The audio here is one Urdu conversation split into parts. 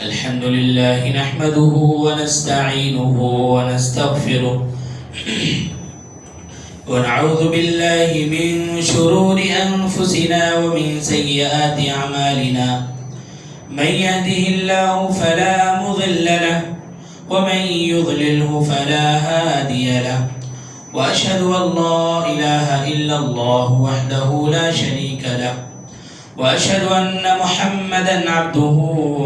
الحمد لله نحمده ونستعينه ونستغفره ونعوذ بالله من شرور أنفسنا ومن سيئات أعمالنا. من يهده الله فلا مضل له ومن يضلله فلا هادي له. وأشهد أن لا إله إلا الله وحده لا شريك له وأشهد أن محمدًا عبده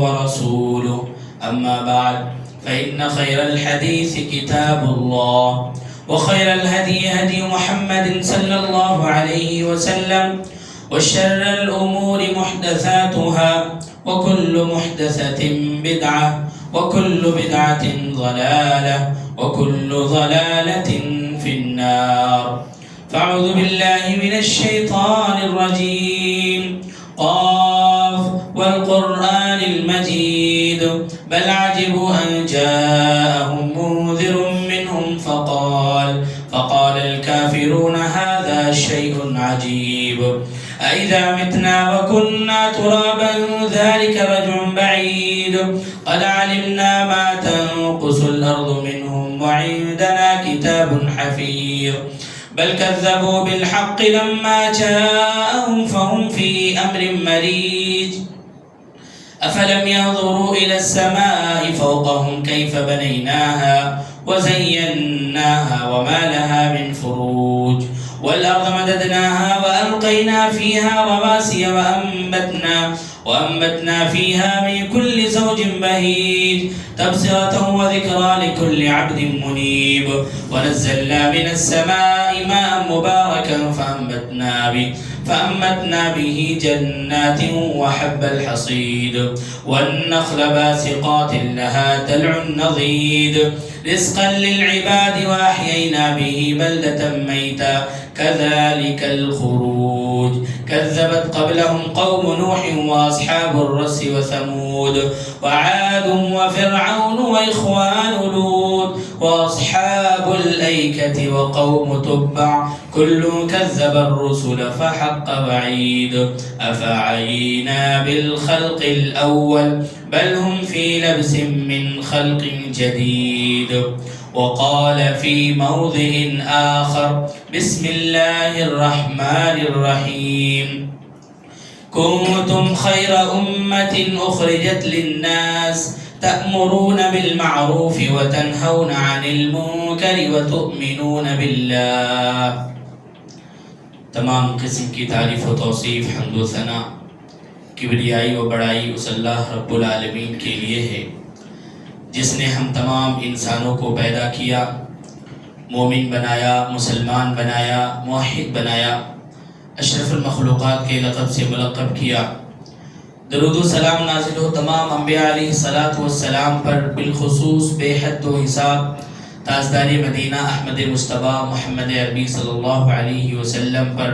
ورسوله. أما بعد فإن خير الحديث كتاب الله وخير الهدي هدي محمد صلى الله عليه وسلم وشر الأمور محدثاتها وكل محدثة بدعة وكل بدعة ضلالة وكل ضلالة في النار. فأعوذ بالله من الشيطان الرجيم. قاف والقرآن المجيد بل عجبوا أن جاءهم منذر منهم فقال الكافرون هذا شيء عجيب. أإذا متنا وكنا ترابا ذلك رجع بعيد. قد علمنا ما تنقص الأرض منهم وعندنا كتاب حفيظ. بل كذبوا بالحق لما جاءهم فهم في أمر مريج. أفلم ينظروا إلى السماء فوقهم كيف بنيناها وزيناها وما لها من فروج. والأرض مددناها وألقينا فيها رواسي وأنبتنا فيها من كل زوج بهيج تبصرة وذكرى لكل عبد منيب. ونزلنا من السماء ماء مباركا فأنبتنا به جنات وحب الحصيد والنخل باسقات لها طلع نضيد رزقا للعباد وأحيينا به بلدة ميتا كذلك الخروج. كذبت قبلهم قوم نوح وأصحاب الرس وثمود وعاد وفرعون وإخوان لوط وأصحاب الأيكة وقوم تبع كل كذب الرسل فحق وعيد. أفعينا بالخلق الأول بل هم في لبس من خلق جديد. وقال في موضع آخر بسم الله الرحمن الرحيم. كنتم خير أمة أخرجت للناس تأمرون بالمعروف وتنهون عن المنكر وتؤمنون بالله. تمام قسم کی تعریف و توصیف حمد و ثنا کبریائی و بڑائی اس اللہ رب العالمین کے لیے ہے جس نے ہم تمام انسانوں کو پیدا کیا، مومن بنایا، مسلمان بنایا، موحد بنایا، اشرف المخلوقات کے لقب سے ملقب کیا. درود و سلام نازل ہو تمام انبیاء علیہ الصلاۃ والسلام پر، بالخصوص بے حد و حساب تاجدار مدینہ احمد مصطفیٰ محمد عربی صلی اللہ علیہ وسلم پر،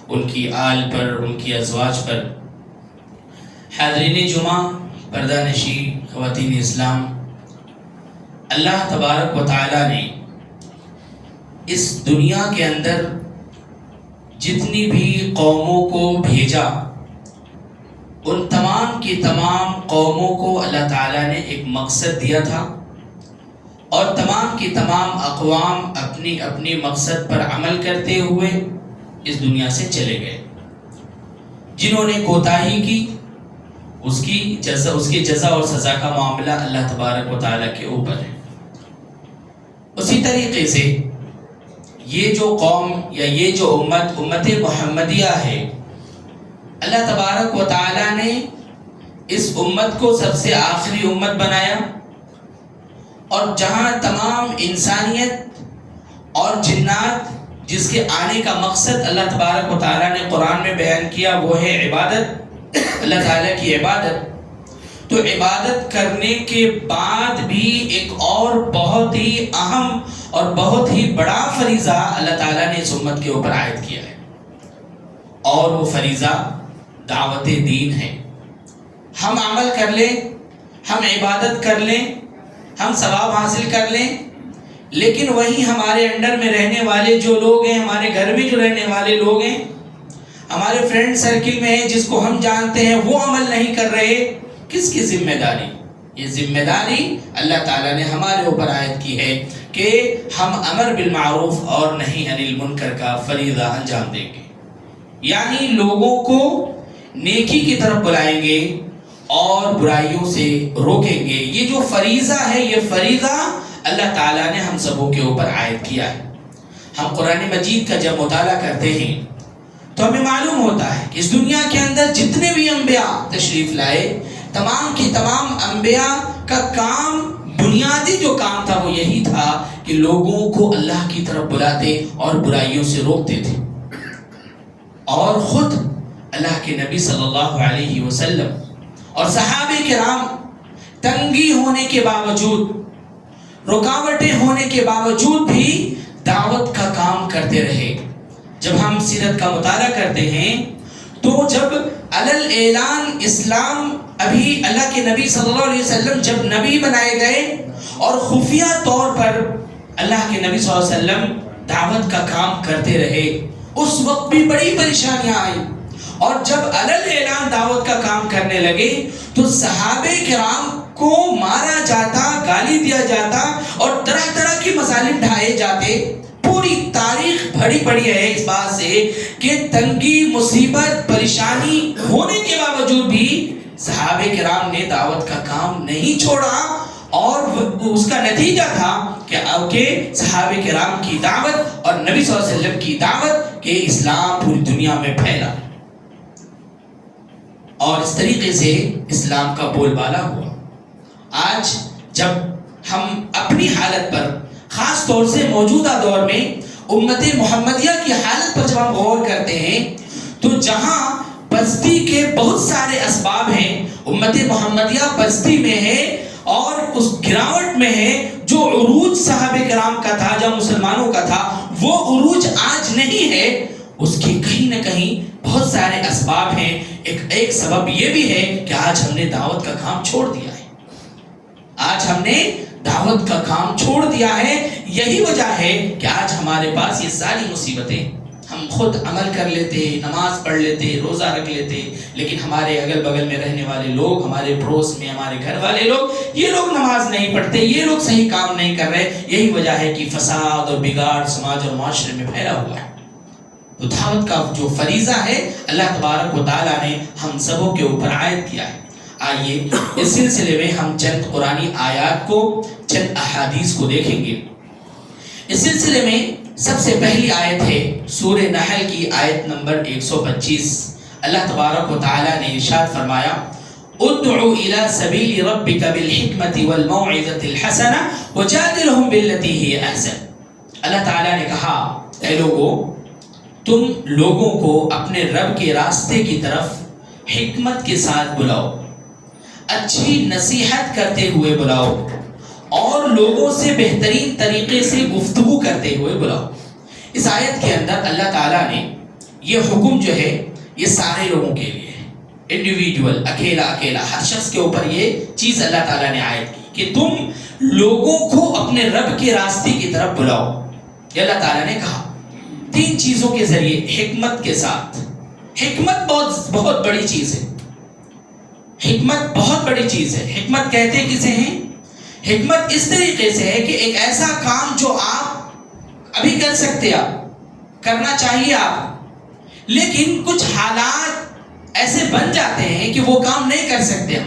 ان کی آل پر، ان کی ازواج پر. حاضرین جمعہ، پردہ نشی خواتین اسلام، اللہ تبارک و تعالی نے اس دنیا کے اندر جتنی بھی قوموں کو بھیجا، ان تمام کی تمام قوموں کو اللہ تعالیٰ نے ایک مقصد دیا تھا، اور تمام کی تمام اقوام اپنی اپنی مقصد پر عمل کرتے ہوئے اس دنیا سے چلے گئے. جنہوں نے کوتاہی کی اس کی جزا اور سزا کا معاملہ اللہ تبارک و تعالیٰ کے اوپر ہے. اسی طریقے سے یہ جو قوم یا یہ جو امت محمدیہ ہے، اللہ تبارک و تعالیٰ نے اس امت کو سب سے آخری امت بنایا، اور جہاں تمام انسانیت اور جنات جس کے آنے کا مقصد اللہ تبارک و تعالیٰ نے قرآن میں بیان کیا وہ ہے عبادت، اللہ تعالیٰ کی عبادت. تو عبادت کرنے کے بعد بھی ایک اور بہت ہی اہم اور بہت ہی بڑا فریضہ اللہ تعالیٰ نے اس امت کے اوپر عائد کیا ہے، اور وہ فریضہ دعوت دین ہے. ہم عمل کر لیں، ہم عبادت کر لیں، ہم ثواب حاصل کر لیں، لیکن وہی ہمارے انڈر میں رہنے والے جو لوگ ہیں، ہمارے گھر میں جو رہنے والے لوگ ہیں، ہمارے فرینڈ سرکل میں ہیں جس کو ہم جانتے ہیں، وہ عمل نہیں کر رہے، کس کی ذمہ داری؟ یہ ذمہ داری اللہ تعالیٰ نے ہمارے اوپر عائد کی ہے کہ ہم امر بالمعروف اور نہی عن المنکر کا فریضہ انجام دیں گے، یعنی لوگوں کو نیکی کی طرف بلائیں گے اور برائیوں سے روکیں گے۔ یہ جو فریضہ ہے، یہ فریضہ اللہ تعالیٰ نے ہم سبوں کے اوپر عائد کیا ہے۔ ہم قرآن مجید کا جب مطالعہ کرتے ہیں تو ہمیں معلوم ہوتا ہے کہ اس دنیا کے اندر جتنے بھی انبیاء تشریف لائے، تمام کی تمام انبیاء کا کام، بنیادی جو کام تھا وہ یہی تھا کہ لوگوں کو اللہ کی طرف بلاتے اور برائیوں سے روکتے تھے۔ اور خود اللہ کے نبی صلی اللہ علیہ وسلم اور صحابہ کرام تنگی ہونے کے باوجود، رکاوٹیں ہونے کے باوجود بھی دعوت کا کام کرتے رہے۔ جب ہم سیرت کا مطالعہ کرتے ہیں تو جب علل اعلان اسلام، ابھی اللہ کے نبی صلی اللہ علیہ وسلم جب نبی بنائے گئے اور خفیہ طور پر اللہ کے نبی صلی اللہ علیہ وسلم دعوت کا کام کرتے رہے، اس وقت بھی بڑی پریشانیاں آئیں، اور جب علل اعلان دعوت کا کام کرنے لگے تو صحابہ کرام کو مارا جاتا، گالی دیا جاتا اور طرح طرح کی مظالم ڈھائے جاتے۔ پوری تاریخ بھری پڑی ہے اس بات سے کہ تنگی، مصیبت، پریشانی ہونے کے باوجود بھی صحابہ کرام نے دعوت کا کام نہیں چھوڑا، اور اس کا نتیجہ تھا کہ صحابہ کرام کی دعوت اور نبی صلی اللہ علیہ وسلم کی دعوت کہ اسلام پوری دنیا میں پھیلا، اور اس طریقے سے اسلام کا بول بالا ہوا۔ آج جب ہم اپنی حالت پر، خاص طور سے موجودہ دور میں امت محمدیہ کی حالت پر جب ہم غور کرتے ہیں تو جہاں پستی کے بہت سارے اسباب ہیں، امت محمدیہ پستی میں ہے اور اس گراوٹ میں ہے۔ جو عروج صحابہ کرام کا تھا، جو مسلمانوں کا تھا، وہ عروج آج نہیں ہے۔ اس کے کہیں نہ کہیں بہت سارے اسباب ہیں۔ ایک سبب یہ بھی ہے کہ آج ہم نے دعوت کا کام چھوڑ دیا ہے۔ آج ہم نے دعوت کا کام چھوڑ دیا ہے، یہی وجہ ہے کہ آج ہمارے پاس یہ ساری مصیبتیں۔ ہم خود عمل کر لیتے، نماز پڑھ لیتے، روزہ رکھ لیتے، لیکن ہمارے اگل بغل میں رہنے والے لوگ، ہمارے پڑوس میں ہمارے گھر والے لوگ، یہ لوگ نماز نہیں پڑھتے، یہ لوگ صحیح کام نہیں کر رہے۔ یہی وجہ ہے کہ فساد اور بگاڑ سماج اور معاشرے میں پھیلا ہوا ہے۔ تو دعوت کا جو فریضہ ہے اللہ تبارک و تعالیٰ نے ہم سبوں کے اوپر عائد کیا ہے۔ آئیے اس سلسلے میں ہم چند قرآنی آیات کو، چند احادیث کو دیکھیں گے۔ اس سلسلے میں سب سے پہلی آیت ہے سورہ نحل کی آیت نمبر 125۔ اللہ تبارک و تعالیٰ نے ارشاد فرمایا، ادعو الى سبیل ربک بالحکمت والموعظۃ الحسنہ وجادلہم باللتی ہی احسن۔ اللہ تعالیٰ نے کہا، اے لوگو، تم لوگوں کو اپنے رب کے راستے کی طرف حکمت کے ساتھ بلاؤ، اچھی نصیحت کرتے ہوئے بلاؤ، اور لوگوں سے بہترین طریقے سے گفتگو کرتے ہوئے بلاؤ۔ اس آیت کے اندر اللہ تعالیٰ نے یہ حکم جو ہے یہ سارے لوگوں کے لیے ہے، انڈیویجول، اکیلا ہر شخص کے اوپر یہ چیز اللہ تعالیٰ نے عائد کی کہ تم لوگوں کو اپنے رب کے راستے کی طرف بلاؤ۔ یہ اللہ تعالیٰ نے کہا تین چیزوں کے ذریعے، حکمت کے ساتھ۔ حکمت بہت بڑی چیز ہے، حکمت بہت بڑی چیز ہے۔ حکمت کہتے کسے ہیں؟ حکمت اس طریقے سے ہے کہ ایک ایسا کام جو آپ ابھی کر سکتے، آپ کرنا چاہیے آپ، لیکن کچھ حالات ایسے بن جاتے ہیں کہ وہ کام نہیں کر سکتے،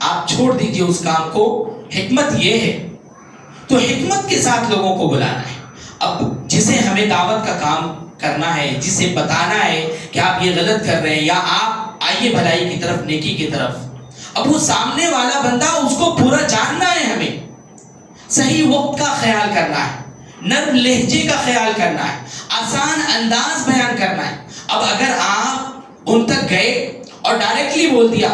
آپ چھوڑ دیجئے اس کام کو۔ حکمت یہ ہے۔ تو حکمت کے ساتھ لوگوں کو بلانا ہے۔ اب جسے ہمیں دعوت کا کام کرنا ہے، جسے بتانا ہے کہ آپ یہ غلط کر رہے ہیں یا آپ آئیے بھلائی کی طرف، نیکی کی طرف، اب وہ سامنے والا بندہ، اس کو پورا جاننا ہے، ہمیں صحیح وقت کا خیال کرنا ہے، نرم لہجے کا خیال کرنا ہے، آسان انداز بیان کرنا ہے۔ اب اگر آپ ان تک گئے اور ڈائریکٹلی بول دیا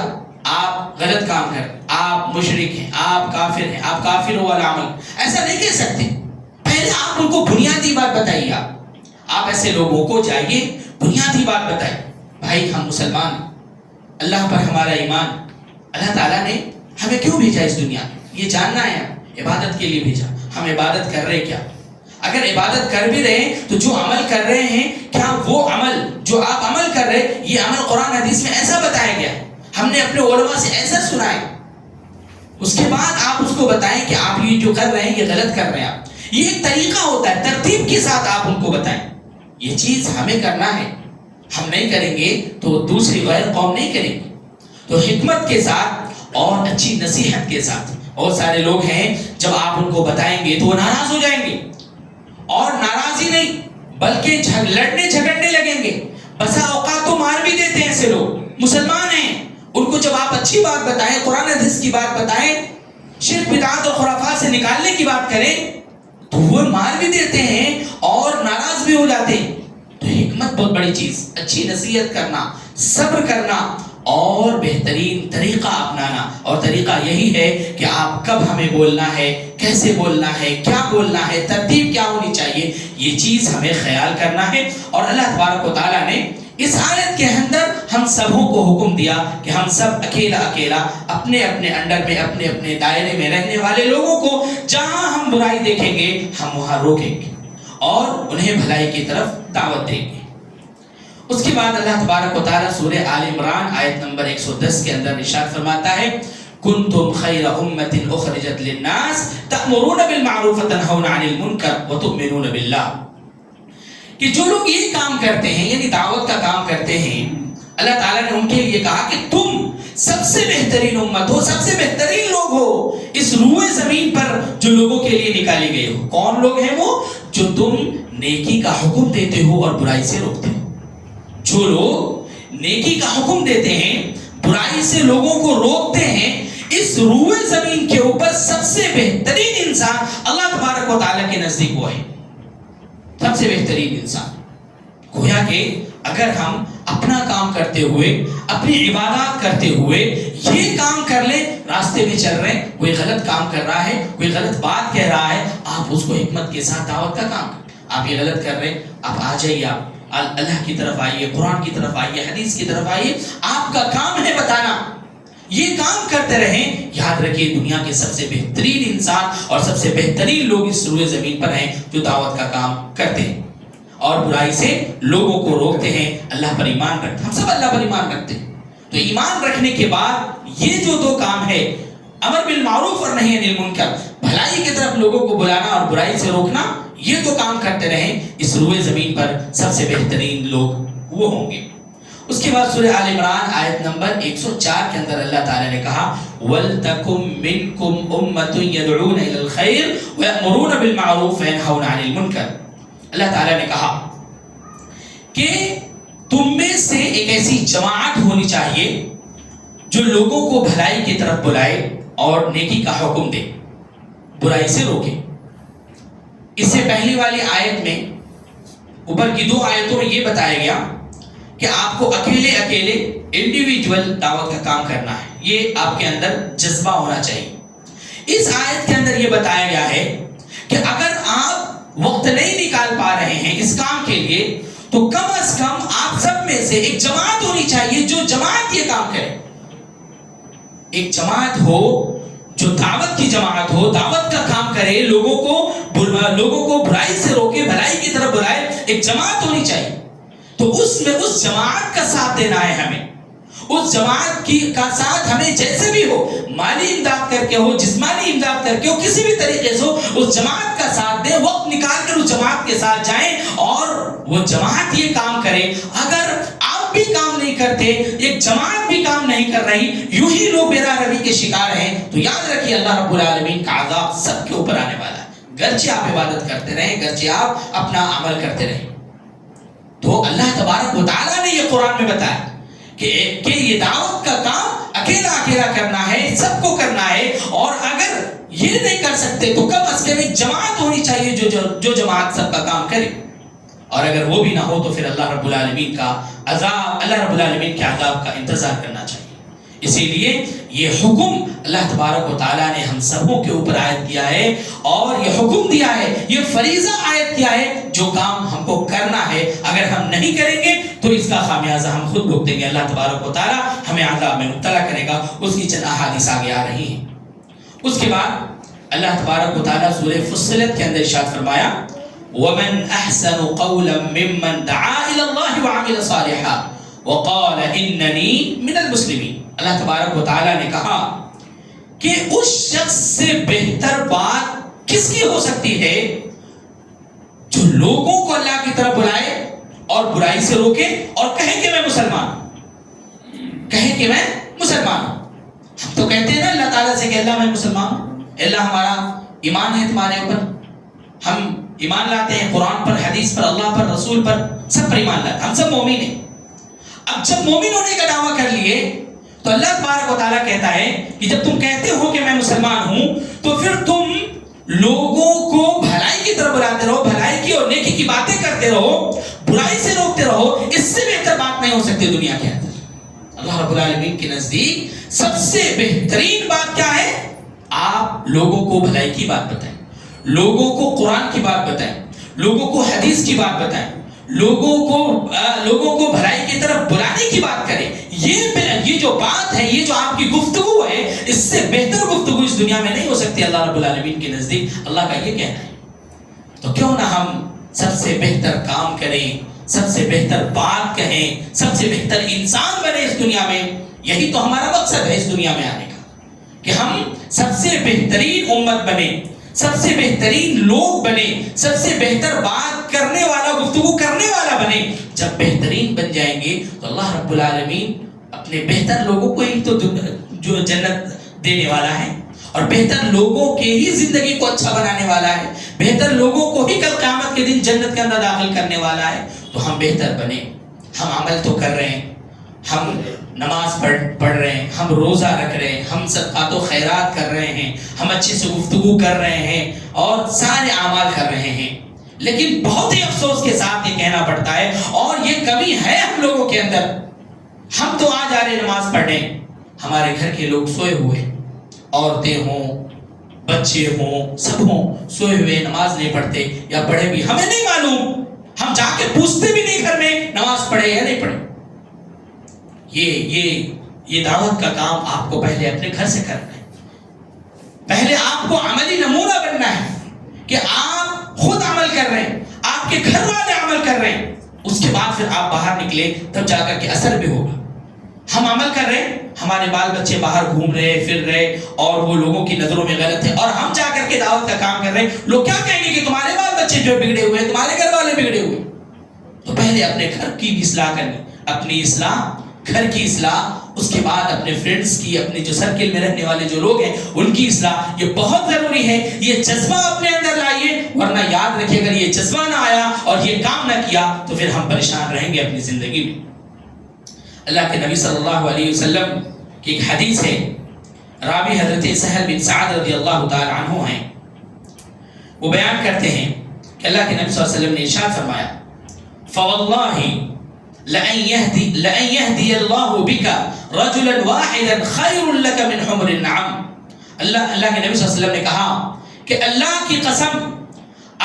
آپ غلط کام کر، آپ مشرک ہیں، آپ کافر ہیں، آپ کافر ہو العمل، ایسا نہیں کہہ سکتے۔ پہلے آپ ان کو بنیادی بات بتائیے۔ آپ ایسے لوگوں کو جائیے، بنیادی بات بتائیں، بھائی ہم مسلمان، اللہ پر ہمارا ایمان، اللہ تعالیٰ نے ہمیں کیوں بھیجا اس دنیا میں؟ یہ جاننا ہے، عبادت کے لیے بھیجا۔ ہم عبادت کر رہے کیا؟ اگر عبادت کر بھی رہے ہیں تو جو عمل کر رہے ہیں، کیا وہ عمل جو آپ عمل کر رہے ہیں، یہ عمل قرآن حدیث میں ایسا بتایا گیا، ہم نے اپنے علماء سے ایسا سنا ہے، اس کے بعد آپ اس کو بتائیں کہ آپ یہ جو کر رہے ہیں یہ غلط کر رہے ہیں آپ. یہ ایک طریقہ ہوتا ہے، ترتیب کے ساتھ آپ ان کو بتائیں یہ چیز ہمیں کرنا ہے، ہم نہیں کریں گے تو دوسری غیر قوم نہیں کریں گے. تو حکمت کے ساتھ اور اچھی نصیحت کے ساتھ. بہت سارے لوگ ہیں جب آپ ان کو بتائیں گے تو وہ ناراض ہو جائیں گے، اور ناراضی نہیں بلکہ لڑنے جھگڑنے لگیں گے. بسا اوقات تو مار بھی دیتے ہیں ایسے لوگ، مسلمان ہیں، ان کو جب آپ اچھی بات بتائیں، قرآن حدیث کی بات بتائیں، شرک بدعات اور خرافات سے نکالنے کی بات کریں تو وہ مار بھی دیتے ہیں اور ناراض بھی ہو جاتے ہیں. تو حکمت بہت بڑی چیز، اچھی نصیحت کرنا، صبر کرنا اور بہترین طریقہ اپنانا. اور طریقہ یہی ہے کہ آپ کب ہمیں بولنا ہے، کیسے بولنا ہے، کیا بولنا ہے، ترتیب کیا ہونی چاہیے، یہ چیز ہمیں خیال کرنا ہے. اور اللہ تبارک و تعالیٰ نے اس آیت کے اندر ہم سبوں کو حکم دیا کہ ہم سب اکیلا اکیلا اپنے اپنے انڈر میں، اپنے اپنے دائرے میں رہنے والے لوگوں کو جہاں ہم برائی دیکھیں گے ہم وہاں روکیں گے اور انہیں بھلائی کی طرف دعوت دیں گے. اس کے بعد اللہ تبارک و تعالیٰ سورہ آل عمران آیت نمبر 110 کے اندر ارشاد فرماتا ہے کنتم خیر امت اخرجت للناس تأمرون بالمعروف وتنہون عن المنکر وتؤمنون باللہ. کہ جو لوگ یہ کام کرتے ہیں یعنی دعوت کا کام کرتے ہیں، اللہ تعالیٰ نے ان کے لیے کہا کہ تم سب سے بہترین امت ہو، سب سے بہترین لوگ ہو اس روئے زمین پر جو لوگوں کے لیے نکالی گئی ہو. کون لوگ ہیں وہ؟ جو تم نیکی کا حکم دیتے ہو اور برائی سے روکتے ہو. جو لوگ نیکی کا حکم دیتے ہیں، برائی سے لوگوں کو روکتے ہیں، اس روئے زمین کے اوپر سب سے بہترین انسان اللہ تبارک و تعالیٰ کے نزدیک وہ ہے، سب سے بہترین انسان. گویا کہ اگر ہم اپنا کام کرتے ہوئے، اپنی عبادات کرتے ہوئے یہ کام کر لیں، راستے میں چل رہے ہیں، کوئی غلط کام کر رہا ہے، کوئی غلط بات کہہ رہا ہے، آپ اس کو حکمت کے ساتھ دعوت کا کام کریں. آپ یہ غلط کر رہے ہیں، آپ آ جائیے، آپ اللہ کی طرف آئیے، قرآن کی طرف آئیے، حدیث کی طرف آئیے. آپ کا کام ہے بتانا، یہ کام کرتے رہیں. یاد رکھیے دنیا کے سب سے بہترین انسان اور سب سے بہترین لوگ اس روئے زمین پر ہیں جو دعوت کا کام کرتے ہیں اور برائی سے لوگوں کو روکتے ہیں، اللہ پر ایمان رکھتے ہیں. ہم سب اللہ پر ایمان رکھتے ہیں. تو ایمان رکھنے کے بعد یہ جو دو کام ہے، امر بالمعروف اور نہی عن المنکر، بھلائی کی طرف لوگوں کو بلانا اور برائی سے روکنا، یہ تو کام کرتے رہیں، اس روئے زمین پر سب سے بہترین لوگ وہ ہوں گے. اس کے بعد سورہ آل عمران آیت نمبر 104 کے اندر اللہ تعالیٰ نے کہا وَلْتَكُمْ مِنْكُمْ أُمَّةٌ يَدْعُونَ إِلَى الْخَيْرِ وَيَأْمُرُونَ بِالْمَعْرُوفِ وَيَنْهَوْنَ عَنِ الْمُنْكَرِ. اللہ تعالیٰ نے کہا کہ تم میں سے ایک ایسی جماعت ہونی چاہیے جو لوگوں کو بھلائی کی طرف بلائے اور نیکی کا حکم دے، برائی سے روکے. اس سے پہلی والی آیت میں، اوپر کی دو آیتوں میں یہ بتایا گیا کہ آپ کو اکیلے اکیلے انڈیویجول دعوت کا کام کرنا ہے، یہ آپ کے اندر جذبہ ہونا چاہیے. اس آیت کے اندر یہ بتایا گیا ہے کہ اگر آپ وقت نہیں نکال پا رہے ہیں اس کام کے لیے تو کم از کم آپ سب میں سے ایک جماعت ہونی چاہیے جو جماعت یہ کام کرے. ایک جماعت ہو جو دعوت کی جماعت ہو، دعوت کا کام کرے، لوگوں کو برائی سے روکے، بھلائی کی طرف بلائے. ایک جماعت ہونی چاہیے. تو اس میں اس جماعت کا ساتھ دینا ہے ہمیں. اس جماعت کا ساتھ ہمیں جیسے بھی ہو، مالی امداد کر کے ہو، جسمانی امداد کر کے ہو، کسی بھی طریقے سے ہو، اس جماعت کا ساتھ دیں، وقت نکال کر اس جماعت کے ساتھ جائیں اور وہ جماعت یہ کام کرے. اگر آپ بھی کام نہیں کرتے، ایک جماعت بھی کام نہیں کر رہی، یوں ہی لوگ بے روی کے شکار ہیں، تو یاد رکھیے اللہ رب العالمین کا عذاب سب کے اوپر آنے والا ہے. گرچہ آپ عبادت کرتے رہیں، گرچہ آپ اپنا عمل کرتے رہیں. تو اللہ تبارک و تعالیٰ نے یہ قرآن میں بتایا کہ یہ دعوت کا کام اکیلا اکیلا کرنا ہے، سب کو کرنا ہے. اور اگر یہ نہیں کر سکتے تو کم از کم ایک جماعت ہونی چاہیے جو جماعت سب کا کام کرے. اور اگر وہ بھی نہ ہو تو پھر اللہ رب العالمین کا عذاب، اللہ رب العالمین کے عذاب کا انتظار کرنا چاہیے. اسی لیے یہ حکم اللہ تبارک و تعالیٰ نے ہم سبوں کے اوپر عائد کیا ہے اور یہ حکم دیا ہے، یہ فریضہ عائد کیا ہے، جو کام ہم کو کرنا ہے. اگر ہم نہیں کریں گے تو اس کا خمیازہ ہم خود بھگتیں گے. اللہ تبارک و تعالیٰ ہمیں عذاب میں مبتلا کرے گا. اس کی چند احادیث آگے آ رہی ہیں. اس کے بعد اللہ تبارک و تعالیٰ سورہ فصلت کے اندر ارشاد فرمایا وَمَنْ أَحْسَنُ قَوْلًا مِّمَّنْ دَعَا إِلَى اللَّهِ وَعَمِلَ صَالِحًا وَقَالَ إِنَّنِي مِنَ الْمُسْلِمِينَ. اللہ تبارک و تعالیٰ نے کہا کہ اس شخص سے بہتر بات کس کی ہو سکتی ہے جو لوگوں کو اللہ کی طرف بلائے اور برائی سے روکے اور کہے کہ میں مسلمان ہوں، کہے کہ میں مسلمان ہوں۔ ہم تو کہتے ہیں نا اللہ تعالیٰ سے کہ اللہ میں مسلمان ہوں، اللہ ہمارا ایمان ہے تمہارے اوپر، ہم ایمان لاتے ہیں قرآن پر، حدیث پر، اللہ پر، رسول پر، سب پر ایمان لاتے ہیں، ہم سب مومن ہیں۔ اب جب مومن ہونے کا دعویٰ کر لیے تو اللہ تبارک و تعالیٰ کہتا ہے کہ جب تم کہتے ہو کہ میں مسلمان ہوں تو پھر تم لوگوں کو بھلائی کی طرف بلاتے رہو، بھلائی کی اور نیکی کی باتیں کرتے رہو، برائی سے روکتے رہو، اس سے بہتر بات نہیں ہو سکتی دنیا کے اندر۔ اللہ رب العالمین کے نزدیک سب سے بہترین بات کیا ہے؟ آپ لوگوں کو بھلائی کی بات بتائیں، لوگوں کو قرآن کی بات بتائیں، لوگوں کو حدیث کی بات بتائیں، لوگوں کو بھلائی کی طرف بلانے کی بات کریں۔ یہ جو بات ہے، یہ جو آپ کی گفتگو ہے، اس سے بہتر گفتگو اس دنیا میں نہیں ہو سکتی اللہ رب العالمین کے نزدیک۔ اللہ کا یہ کہنا ہے، تو کیوں نہ ہم سب سے بہتر کام کریں، سب سے بہتر بات کہیں، سب سے بہتر انسان بنے اس دنیا میں۔ یہی تو ہمارا مقصد ہے اس دنیا میں آنے کا، کہ ہم سب سے بہترین امت بنے، سب سے بہترین لوگ بنے، سب سے بہتر بات کرنے والا، گفتگو کرنے والا بنے۔ جب بہترین بن جائیں گے تو اللہ رب العالمین اپنے بہتر لوگوں کو ہی تو جو جنت دینے والا ہے، اور بہتر لوگوں کے ہی زندگی کو اچھا بنانے والا ہے، بہتر لوگوں کو ہی کل قیامت کے دن جنت کے اندر داخل کرنے والا ہے۔ تو ہم بہتر بنے، ہم عمل تو کر رہے ہیں، ہم نماز پڑھ رہے ہیں، ہم روزہ رکھ رہے ہیں، ہم صدقات و خیرات کر رہے ہیں، ہم اچھے سے گفتگو کر رہے ہیں اور سارے اعمال کر رہے ہیں، لیکن بہت ہی افسوس کے ساتھ یہ کہنا پڑتا ہے، اور یہ کمی ہے ہم لوگوں کے اندر۔ ہم تو آ جا رہے نماز پڑھنے، ہمارے گھر کے لوگ سوئے ہوئے، عورتیں ہوں، بچے ہوں، سب ہوں سوئے ہوئے، نماز نہیں پڑھتے، یا پڑھے بھی ہمیں نہیں معلوم، ہم جا کے پوچھتے بھی نہیں گھر میں نماز پڑھے یا نہیں پڑھے۔ یہ دعوت کا کام آپ کو پہلے اپنے گھر سے کرنا ہے، پہلے آپ کو عملی نمونہ بننا ہے کہ آپ خود عمل کر رہے ہیں، آپ کے گھر والے عمل کر رہے ہیں، اس کے بعد پھر آپ باہر نکلے تب جا کر کے اثر بھی ہوگا۔ ہم عمل کر رہے ہیں، ہمارے بال بچے باہر گھوم رہے پھر رہے اور وہ لوگوں کی نظروں میں غلط ہے، اور ہم جا کر کے دعوت کا کام کر رہے ہیں، لوگ کیا کہیں گے کہ تمہارے بال بچے جو بگڑے ہوئے ہیں، تمہارے گھر والے بگڑے ہوئے۔ تو پہلے اپنے گھر کی بھی اصلاح کرنی، اپنی اصلاح، گھر کی اصلاح، اس کے بعد اپنے فرینڈز کی، اپنے جو سرکل میں رہنے والے جو لوگ ہیں ان کی اصلاح، یہ بہت ضروری ہے۔ یہ جذبہ اپنے اندر لائیے، ورنہ یاد رکھیے اگر یہ جذبہ نہ آیا اور یہ کام نہ کیا تو پھر ہم پریشان رہیں گے اپنی زندگی میں۔ اللہ کے نبی صلی اللہ علیہ وسلم کی ایک حدیث ہے، راوی حضرت سہل بن سعد رضی اللہ تعالی عنہ ہیں، وہ بیان کرتے ہیں کہ اللہ کے نبی صلی اللہ علیہ وسلم نے ارشاد فرمایا، فواللہ لَأَن يَهْدِيَ اللَّهُ بِكَ رَجُلًا وَاحِدًا خَيْرٌ لَكَ مِنْ حُمْرِ النَّعَمِ۔ اللہ کے نبی صلی اللہ علیہ وسلم نے کہا کہ اللہ کی قسم،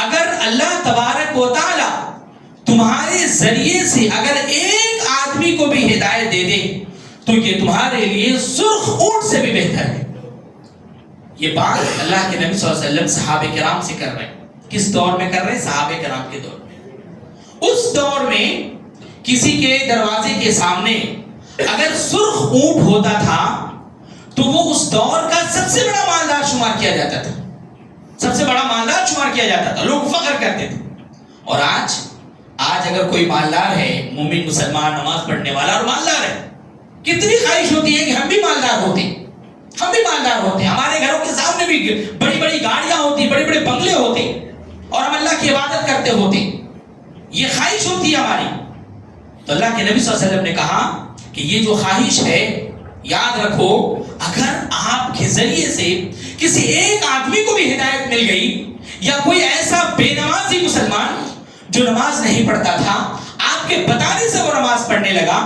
اگر اللہ تبارک و تعالی تمہارے ذریعے سے اگر ایک آدمی کو بھی ہدایت دے دے تو یہ تمہارے لیے سرخ اونٹ سے بھی بہتر ہے۔ یہ بات اللہ کے نبی صلی اللہ علیہ وسلم صحابہ کرام سے کر رہے ہیں۔ کس دور میں کر رہے ہیں؟ صحابہ کرام کے دور میں۔ اس دور میں کسی کے دروازے کے سامنے اگر سرخ اونٹ ہوتا تھا تو وہ اس دور کا سب سے بڑا مالدار شمار کیا جاتا تھا، سب سے بڑا مالدار شمار کیا جاتا تھا، لوگ فخر کرتے تھے۔ اور آج اگر کوئی مالدار ہے، مومن مسلمان نماز پڑھنے والا اور مالدار ہے، کتنی خواہش ہوتی ہے کہ ہم بھی مالدار ہوتے، ہم بھی مالدار ہوتے، ہمارے گھروں کے سامنے بھی بڑی بڑی گاڑیاں ہوتی، بڑے بڑے بنگلے ہوتے، اور ہم اللہ کی عبادت کرتے ہوتے، یہ خواہش ہوتی ہے ہماری۔ تو اللہ کے نبی صلی اللہ علیہ وسلم نے کہا کہ یہ جو خواہش ہے، یاد رکھو اگر آپ کے ذریعے سے کسی ایک آدمی کو بھی ہدایت مل گئی، یا کوئی ایسا بے نمازی مسلمان جو نماز نہیں پڑھتا تھا، آپ کے بتانے سے وہ نماز پڑھنے لگا،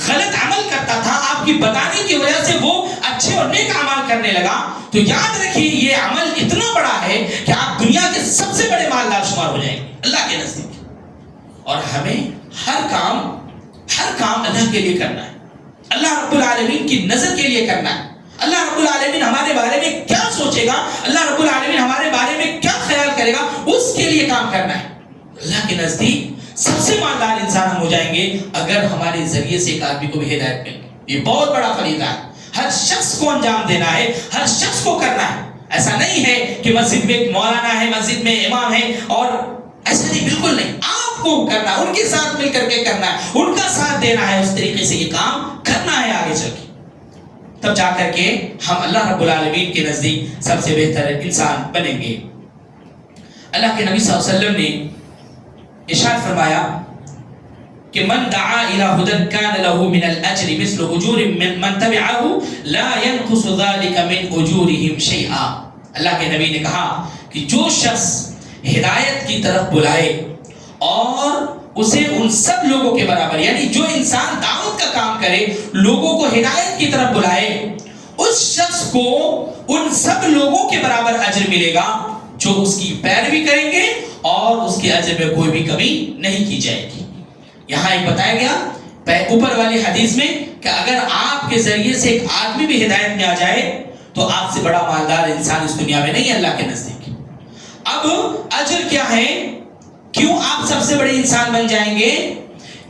غلط عمل کرتا تھا، آپ کی بتانے کی وجہ سے وہ اچھے اور نیک عمل کرنے لگا، تو یاد رکھیے یہ عمل اتنا بڑا ہے کہ آپ دنیا کے سب سے بڑے مالدار شمار ہو جائیں گے اللہ کے نزدیک۔ اور ہمیں ہر کام اللہ کے لیے کرنا ہے، اللہ رب العالمین کی نظر کے لیے کرنا ہے۔ اللہ رب العالمین ہمارے بارے میں کیا سوچے گا، اللہ رب العالمین ہمارے بارے میں کیا خیال کرے گا، اس کے لیے کام کرنا ہے۔ اللہ کے نزدیک سب سے مالدار انسان ہم ہو جائیں گے اگر ہمارے ذریعے سے ایک آدمی کو بھی ہدایت مل گئی۔ یہ بہت بڑا فریضہ ہے، ہر شخص کو انجام دینا ہے، ہر شخص کو کرنا ہے. ایسا نہیں ہے کہ مسجد میں ایک مولانا ہے، مسجد میں امام ہے، اور ایسا نہیں، بالکل نہیں. آپ کو کرنا ہے، ان کے ساتھ مل کر کے کرنا ہے، ان کا ساتھ دینا ہے، اس طریقے سے یہ کام کرنا ہے آگے چل کے. تب جا کر کے ہم اللہ رب العالمین کے نزدیک سب سے بہتر انسان بنیں گے. اللہ کے نبی صلی اللہ علیہ وسلم نے ارشاد فرمایا کہ من دعا الى هدى كان له من الاجر مثل اجور من تبعه لا ينقص ذلك من اجورهم شيئا. اللہ کے نبی نے کہا کہ جو شخص ہدایت کی طرف بلائے اور اسے ان سب لوگوں کے برابر، یعنی جو انسان دعوت کا کام کرے، لوگوں کو ہدایت کی طرف بلائے، اس شخص کو ان سب لوگوں کے برابر اجر ملے گا جو اس کی پیروی کریں گے، اور اس کے اجر میں کوئی بھی کمی نہیں کی جائے گی. یہاں ایک بتایا گیا اوپر والی حدیث میں کہ اگر آپ کے ذریعے سے ایک آدمی بھی ہدایت میں آ جائے تو آپ سے بڑا مالدار انسان اس دنیا میں نہیں ہے اللہ کے نزدیک. اب اجر کیا ہے؟ کیوں آپ سب سے بڑے انسان بن جائیں گے؟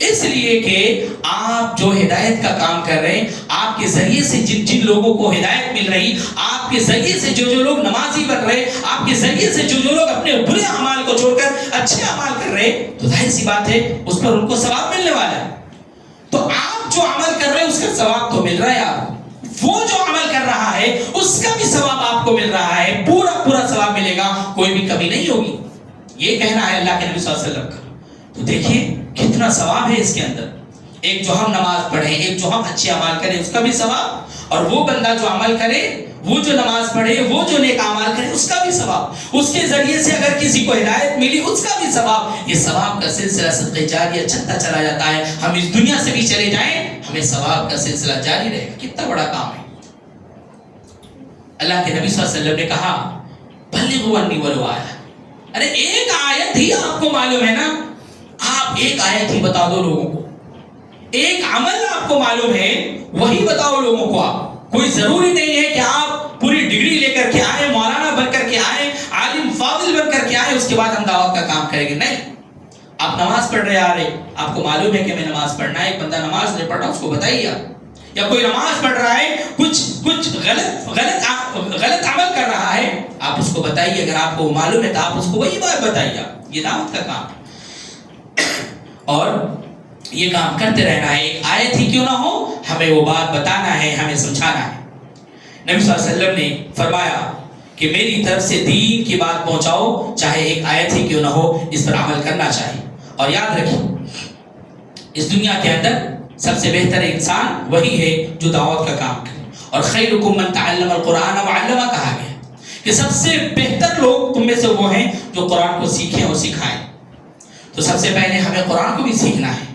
اس لیے کہ آپ جو ہدایت کا کام کر رہے ہیں، آپ کے ذریعے سے جن لوگوں کو ہدایت مل رہی، آپ کے ذریعے سے جو لوگ نمازی بن رہے، آپ کے ذریعے سے جو لوگ اپنے برے اعمال کو چھوڑ کر اچھے اعمال کر رہے، تو ظاہر سی بات ہے اس پر ان کو ثواب ملنے والا ہے. تو آپ جو عمل کر رہے ہیں اس کا ثواب تو مل رہا ہے، آپ وہ جو عمل کر رہا ہے اس کا بھی ثواب آپ کو مل رہا ہے، پورا ثواب ملے گا، کوئی بھی کمی نہیں ہوگی. یہ کہنا ہے اللہ کے نبی صلی اللہ علیہ وسلم کا. تو دیکھیے کتنا ثواب ہے اس کے اندر. ایک جو ہم نماز پڑھیں، ایک جو ہم اچھے اعمال کریں، اس کا بھی ثواب، اور وہ بندہ جو عمل کرے، وہ جو نماز پڑھے، وہ جو نیک اعمال کرے، اس کا بھی ثواب. اس کے ذریعے سے اگر کسی کو ہدایت ملی، اس کا بھی ثواب. یہ ثواب کا سلسلہ صدقہ جاریہ چلتا چلا جاتا ہے. ہم اس دنیا سے بھی چلے جائیں، ہمیں ثواب کا سلسلہ جاری رہے گا. کتنا بڑا کام ہے. اللہ کے نبی صلی اللہ علیہ وسلم نے کہا بلغوا انی ولو آیہ. ارے ایک آیت ہی آپ کو معلوم ہے نا، آپ ایک آیت ہی بتا دو لوگوں کو. ایک عمل آپ کو معلوم ہے، وہی بتاؤ لوگوں کو. آپ کوئی ضروری نہیں ہے کہ آپ پوری ڈگری لے کر کے آئے، مولانا بن کر کے آئے، عالم فاضل بن کر کے آئے، اس کے بعد ہم دعوت کا کام کریں گے. نہیں، آپ نماز پڑھ رہے آ رہے، آپ کو معلوم ہے کہ میں نماز پڑھنا ہے. ایک بندہ نماز نہیں پڑھ رہا، اس کو بتائیے. یا کوئی نماز پڑھ رہا ہے، کچھ غلط عمل کر رہا ہے، آپ اس کو بتائیے. اگر آپ کو معلوم ہے تو آپ اس کو وہی بات بتائیے. یہ دعوت کا کام ہے، اور یہ کام کرتے رہنا ہے. ایک آیت ہی کیوں نہ ہو، ہمیں وہ بات بتانا ہے، ہمیں سمجھانا ہے. نبی صلی اللہ علیہ وسلم نے فرمایا کہ میری طرف سے دین کی بات پہنچاؤ، چاہے ایک آیت ہی کیوں نہ ہو، اس پر عمل کرنا چاہیے. اور یاد رکھیں، اس دنیا کے اندر سب سے بہتر انسان وہی ہے جو دعوت کا کام کرے. اور خیرکم من تعلم القرآن وعلمہ کہا گیا کہ سب سے بہتر لوگ تم میں سے وہ ہیں جو قرآن کو سیکھیں اور سکھائیں. تو سب سے پہلے ہمیں قرآن کو بھی سیکھنا ہے،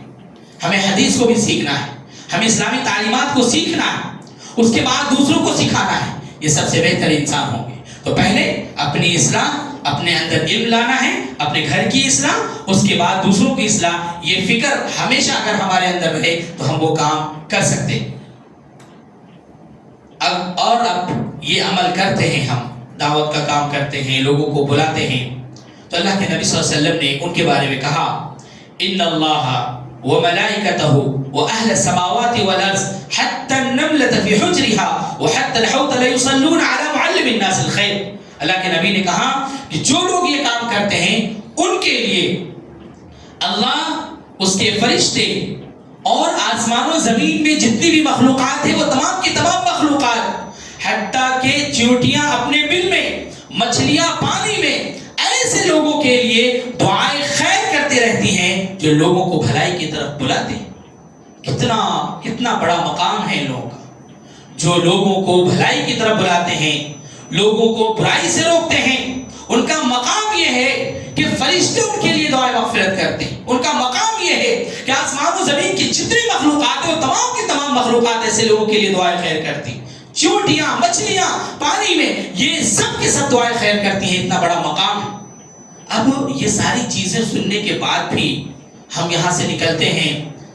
ہمیں حدیث کو بھی سیکھنا ہے، ہمیں اسلامی تعلیمات کو سیکھنا ہے، اس کے بعد دوسروں کو سکھانا ہے. یہ سب سے بہتر انسان ہوں گے. تو پہلے اپنی اصلاح، اپنے اندر علم لانا ہے، اپنے گھر کی اصلاح، اس کے بعد دوسروں کی اصلاح. یہ فکر ہمیشہ اگر ہمارے اندر رہے تو ہم وہ کام کر سکتے ہیں. اب یہ عمل کرتے ہیں، ہم دعوت کا کام کرتے ہیں، لوگوں کو بلاتے ہیں. تو اللہ کے نبی صلی اللہ علیہ وسلم نے ان کے بارے میں کہا ان اللہ وملائکتہ واہل السماوات والارض حتى النملة في حجرها وحتى الحوت ليصلون على معلم الناس الخير. اللہ کے نبی نے کہا کہ جو لوگ یہ کام کرتے ہیں ان کے لیے اللہ، اس کے فرشتے اور آسمان و زمین میں جتنی بھی مخلوقات ہیں، وہ تمام کی تمام مخلوقات، حتیٰ کہ چیونٹیاں اپنے بل میں، مچھلیاں پانی میں، ایسے لوگوں کے لیے دعائیں خیر کرتے رہتی ہیں جو لوگوں کو بھلائی کی طرف بلاتے ہیں. کتنا بڑا مقام ہے ان لوگوں کا، جو لوگوں کو بھلائی کی طرف بلاتے ہیں، لوگوں کو برائی سے روکتے ہیں. ان کا مقام یہ ہے کہ فرشتے ان کے لیے دعائیں مغفرت کرتے ہیں. ان کا مقام یہ ہے کہ آسمان و زمین کی جتنی مخلوقات ہیں وہ تمام کی تمام مخلوقات ایسے لوگوں کے لیے دعائیں خیر کرتی ہیں. چیونٹیاں، مچھلیاں پانی میں، یہ سب کے سب دعائیں خیر کرتی ہیں. اتنا بڑا مقام ہے. اب یہ ساری چیزیں سننے کے بعد بھی ہم یہاں سے نکلتے ہیں،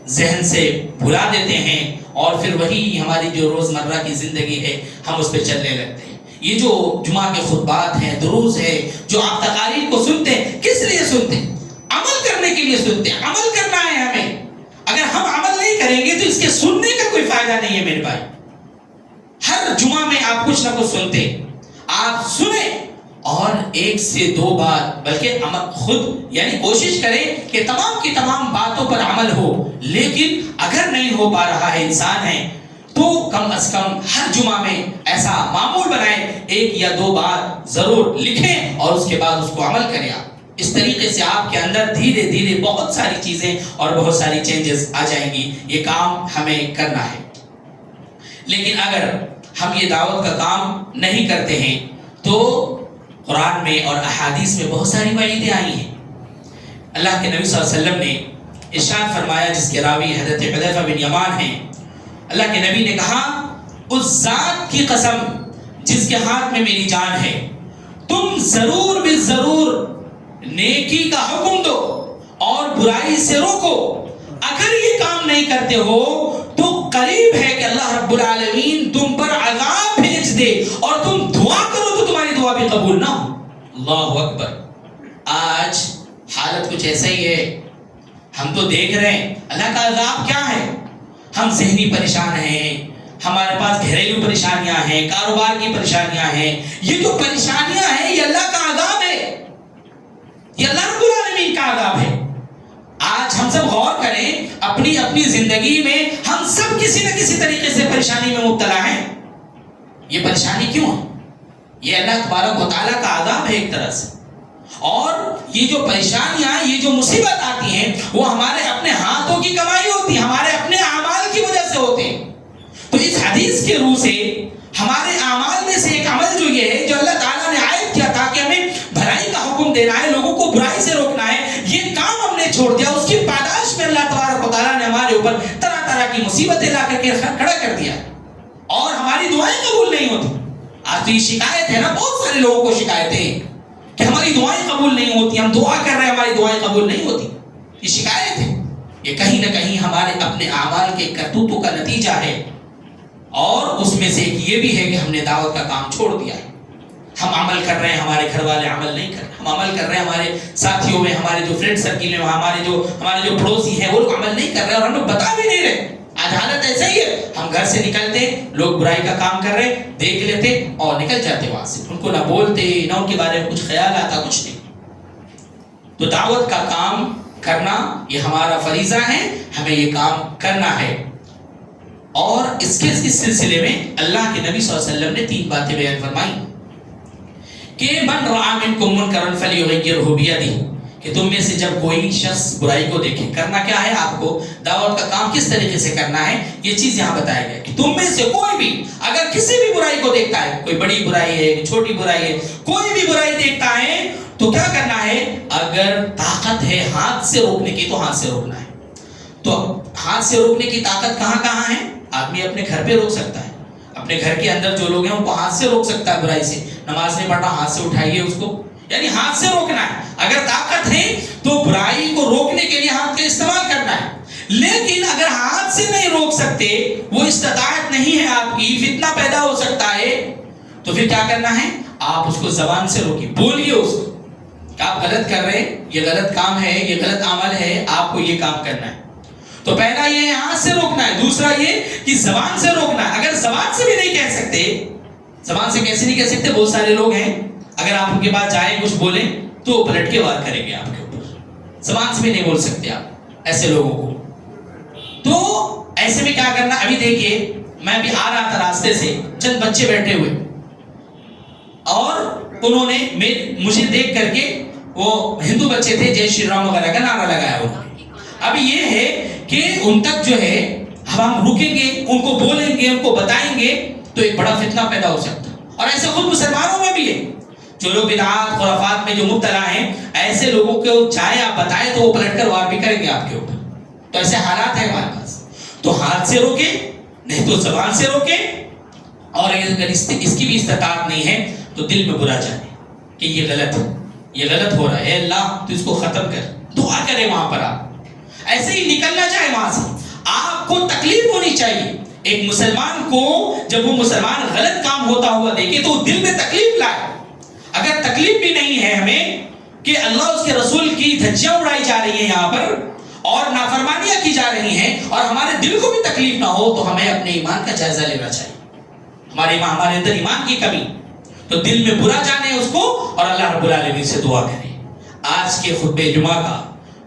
ذہن سے بھلا دیتے ہیں، اور پھر وہی ہماری جو روزمرہ کی زندگی ہے ہم اس پہ چلنے لگتے ہیں. یہ جو جمعہ کے خطبات ہیں، دروس ہے، جو آپ تقاریر کو سنتے ہیں، کس لیے سنتے ہیں؟ عمل کرنے کے لیے سنتے ہیں. عمل کرنا ہے ہمیں. اگر ہم عمل نہیں کریں گے تو اس کے سننے کا کوئی فائدہ نہیں ہے میرے بھائی. ہر جمعہ میں آپ کچھ نہ کچھ سنتے، آپ سنیں اور 1 سے 2 بار بلکہ خود یعنی کوشش کریں کہ تمام کی تمام باتوں پر عمل ہو، لیکن اگر نہیں ہو پا رہا ہے، انسان ہے، تو کم از کم ہر جمعہ میں ایسا معمول بنائیں، 1 یا 2 بار ضرور لکھیں اور اس کے بعد اس کو عمل کریں۔ آپ اس طریقے سے آپ کے اندر دھیرے دھیرے بہت ساری چیزیں اور بہت ساری چینجز آ جائیں گی۔ یہ کام ہمیں کرنا ہے، لیکن اگر ہم یہ دعوت کا کام نہیں کرتے ہیں تو قرآن میں اور احادیث میں بہت ساری وعیدیں آئی ہیں۔ اللہ کے نبی صلی اللہ علیہ وسلم نے ارشاد فرمایا، جس کے راوی حضرت حذیفہ بن یمان ہیں، اللہ کے نبی نے کہا، اس ذات کی قسم جس کے ہاتھ میں میری جان ہے، تم ضرور بالضرور نیکی کا حکم دو اور برائی سے روکو، اگر یہ کام نہیں کرتے ہو تو قریب ہے کہ اللہ رب العالمین تم پر عذاب بھیج دے، اور تم دعا کرو تو تمہاری دعا بھی قبول نہ ہو۔ اللہ اکبر۔ آج حالت کچھ ایسا ہی ہے، ہم تو دیکھ رہے ہیں اللہ کا عذاب کیا ہے۔ ہم ذہنی پریشان ہیں، ہمارے پاس گھریلو پریشانیاں ہیں، کاروبار کی پریشانیاں ہیں۔ یہ جو پریشانیاں ہیں یہ اللہ کا عذاب ہے، یہ اللہ رب العالمین کا عذاب ہے۔ آج ہم سب غور کریں اپنی اپنی زندگی میں، ہم سب کسی نہ کسی طریقے سے پریشانی میں مبتلا ہیں۔ یہ پریشانی کیوں ہے؟ یہ اللہ تبارک و تعالیٰ کا عذاب ہے ایک طرح سے، اور یہ جو پریشانیاں، یہ جو مصیبت آتی ہیں، وہ ہمارے اپنے ہاتھوں کی کمائی ہوتی ہے، ہمارے اپنے اعمال کی وجہ سے ہوتے ہیں۔ تو اس حدیث کے روح سے ہمارے اعمال میں سے ایک عمل جو یہ ہے، جو اللہ تعالیٰ نے عائد کیا تھا کہ ہمیں بھلائی کا حکم دینا ہے، لوگوں کو برائی سے روکنا ہے، یہ کام ہم نے چھوڑ دیا۔ اس کی پاداش میں اللہ تبارک و تعالیٰ نے ہمارے اوپر طرح طرح کی مصیبتیں لا کر کے کھڑا کر دیا، اور ہماری دعائیں قبول نہیں ہوتی۔ آج تو یہ شکایت ہے نا، بہت سارے لوگوں کو شکایتیں کہ ہماری دعائیں قبول نہیں ہوتی، ہم دعا کر رہے ہیں ہماری دعائیں قبول نہیں ہوتی، یہ شکایت ہے۔ یہ کہیں نہ کہیں ہمارے اپنے اعمال کے کرتوتوں کا نتیجہ ہے، اور اس میں سے ایک یہ بھی ہے کہ ہم نے دعوت کا کام چھوڑ دیا ہے۔ ہم عمل کر رہے ہیں، ہمارے گھر والے عمل نہیں کر رہے، ہم عمل کر رہے ہیں ہمارے ساتھیوں میں، ہمارے جو فرینڈ سرکل میں، ہمارے جو پڑوسی ہیں وہ لوگ عمل نہیں کر رہے، اور ہم لوگ بتا بھی نہیں رہے۔ آج حالت ایسا ہی ہے، ہم گھر سے نکلتے، لوگ برائی کا کام کر رہے دیکھ لیتے اور نکل جاتے وہاں سے، ان کو نہ بولتے نہ ان کے بارے میں کچھ خیال آتا، کچھ نہیں۔ تو دعوت کا کام کرنا یہ ہمارا فریضہ ہے، ہمیں یہ کام کرنا ہے۔ اور اس سلسلے میں اللہ کے نبی صلی اللہ علیہ وسلم نے 3 باتیں بیان فرمائی کہ من رعا منکم منکرا فلیغیرہ بیدہ، کہ تم میں سے جب کوئی شخص برائی کو دیکھے، کرنا کیا ہے، آپ کو دعوت کا کام کس طریقے سے کرنا ہے، یہ چیز یہاں بتایا گیا کہ تم میں سے کوئی بھی اگر کسی بھی برائی کو دیکھتا ہے، کوئی بڑی برائی ہے، چھوٹی برائی ہے، کوئی بھی برائی دیکھتا ہے تو کیا کرنا ہے، اگر طاقت ہے ہاتھ سے روکنے کی تو ہاتھ سے روکنا ہے۔ تو ہاتھ سے روکنے کی طاقت کہاں کہاں ہے؟ آدمی اپنے گھر پہ روک سکتا ہے، اپنے گھر کے اندر جو لوگ ہیں ان کو ہاتھ سے روک سکتا ہے برائی سے، نماز نہیں پڑھنا ہاتھ سے اٹھائیے اس کو، یعنی ہاتھ سے روکنا ہے۔ اگر طاقت ہے تو برائی کو روکنے کے لیے ہاتھ کا استعمال کرنا ہے، لیکن اگر ہاتھ سے نہیں روک سکتے، وہ استطاعت نہیں ہے آپ کی، فتنہ پیدا ہو سکتا ہے، تو پھر کیا کرنا ہے، آپ اس کو زبان سے روکیے، بولیے اس کو کہ آپ غلط کر رہے ہیں، یہ غلط کام ہے، یہ غلط عمل ہے، آپ کو یہ کام کرنا ہے۔ تو پہلا یہ ہے ہاتھ سے روکنا ہے، دوسرا یہ کہ زبان سے روکنا ہے۔ اگر زبان سے بھی نہیں کہہ سکتے، زبان سے کیسے نہیں کہہ سکتے، بہت سارے لوگ ہیں اگر آپ ان کے پاس جائیں کچھ بولیں تو پلٹ کے وار کریں گے آپ کے اوپر، زبان سے بھی نہیں بول سکتے آپ ایسے لوگوں کو۔ تو ایسے میں کیا کرنا، ابھی دیکھیے میں بھی آ رہا تھا راستے سے، چند بچے بیٹھے ہوئے اور انہوں نے مجھے دیکھ کر کے، وہ ہندو بچے تھے، جے شری رام وغیرہ کا نعرہ لگایا انہوں نے۔ اب یہ ہے کہ ان تک جو ہے ہم رکیں گے، ان کو بولیں گے، ان کو بتائیں گے تو ایک بڑا فتنہ پیدا ہو سکتا ہے۔ اور ایسے خود مسلمانوں میں بھی ہے، جو لوگ بدعات خرافات میں جو مبتلا ہیں، ایسے لوگوں کو چاہے آپ بتائیں تو وہ پلٹ کر وار بھی کریں گے آپ کے اوپر۔ تو ایسے حالات ہیں ہمارے پاس، تو ہاتھ سے روکیں نہیں تو زبان سے روکیں، اور اگر اس کی بھی استطاعت نہیں ہے تو دل میں برا جانے کہ یہ غلط ہے، یہ غلط ہو رہا ہے، اے اللہ تو اس کو ختم کر، دعا کریں وہاں پر، آپ ایسے ہی نکلنا چاہے وہاں سے۔ آپ کو تکلیف ہونی چاہیے، ایک مسلمان کو جب وہ مسلمان غلط کام ہوتا ہوا دیکھے تو دل میں تکلیف لائے۔ اگر تکلیف بھی نہیں ہے ہمیں کہ اللہ اس کے رسول کی دھجیاں اڑائی جا رہی ہیں یہاں پر اور نافرمانیاں کی جا رہی ہیں، اور ہمارے دل کو بھی تکلیف نہ ہو، تو ہمیں اپنے ایمان کا جائزہ لینا چاہیے ہمارے اندر ایمان کی کمی، تو دل میں برا جانے اس کو اور اللہ رب العالمین سے دعا کریں۔ آج کے خطبہ جمعہ کا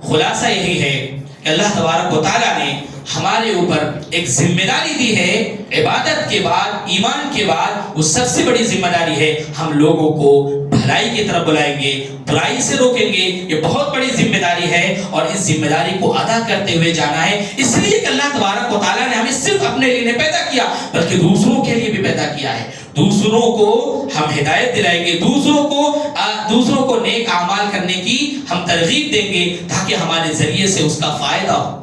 خلاصہ یہی ہے کہ اللہ تبارک و تعالیٰ نے ہمارے اوپر ایک ذمہ داری دی ہے، عبادت کے بعد، ایمان کے بعد وہ سب سے بڑی ذمہ داری ہے، ہم لوگوں کو بھلائی کی طرف بلائیں گے، برائی سے روکیں گے۔ یہ بہت بڑی ذمہ داری ہے اور اس ذمہ داری کو ادا کرتے ہوئے جانا ہے، اس لیے کہ اللہ تبارک و تعالیٰ نے ہمیں صرف اپنے لیے نہیں پیدا کیا بلکہ دوسروں کے لیے بھی پیدا کیا ہے۔ دوسروں کو ہم ہدایت دلائیں گے، دوسروں کو نیک اعمال کرنے کی ہم ترغیب دیں گے تاکہ ہمارے ذریعے سے اس کا فائدہ ہو۔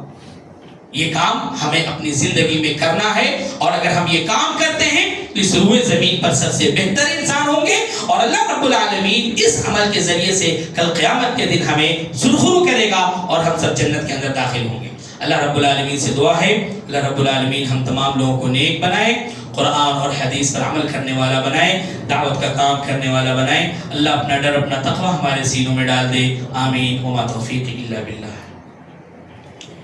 یہ کام ہمیں اپنی زندگی میں کرنا ہے، اور اگر ہم یہ کام کرتے ہیں تو اس روئے زمین پر سب سے بہتر انسان ہوں گے، اور اللہ رب العالمین اس عمل کے ذریعے سے کل قیامت کے دن ہمیں سرخرو کرے گا اور ہم سب جنت کے اندر داخل ہوں گے۔ اللہ رب العالمین سے دعا ہے، اللہ رب العالمین ہم تمام لوگوں کو نیک بنائے، قرآن اور حدیث پر عمل کرنے والا بنائے، دعوت کا کام کرنے والا بنائے۔ اللہ اپنا ڈر، اپنا تقوی ہمارے سینوں میں ڈال دے، آمین۔ وما توفیقی الا باللہ۔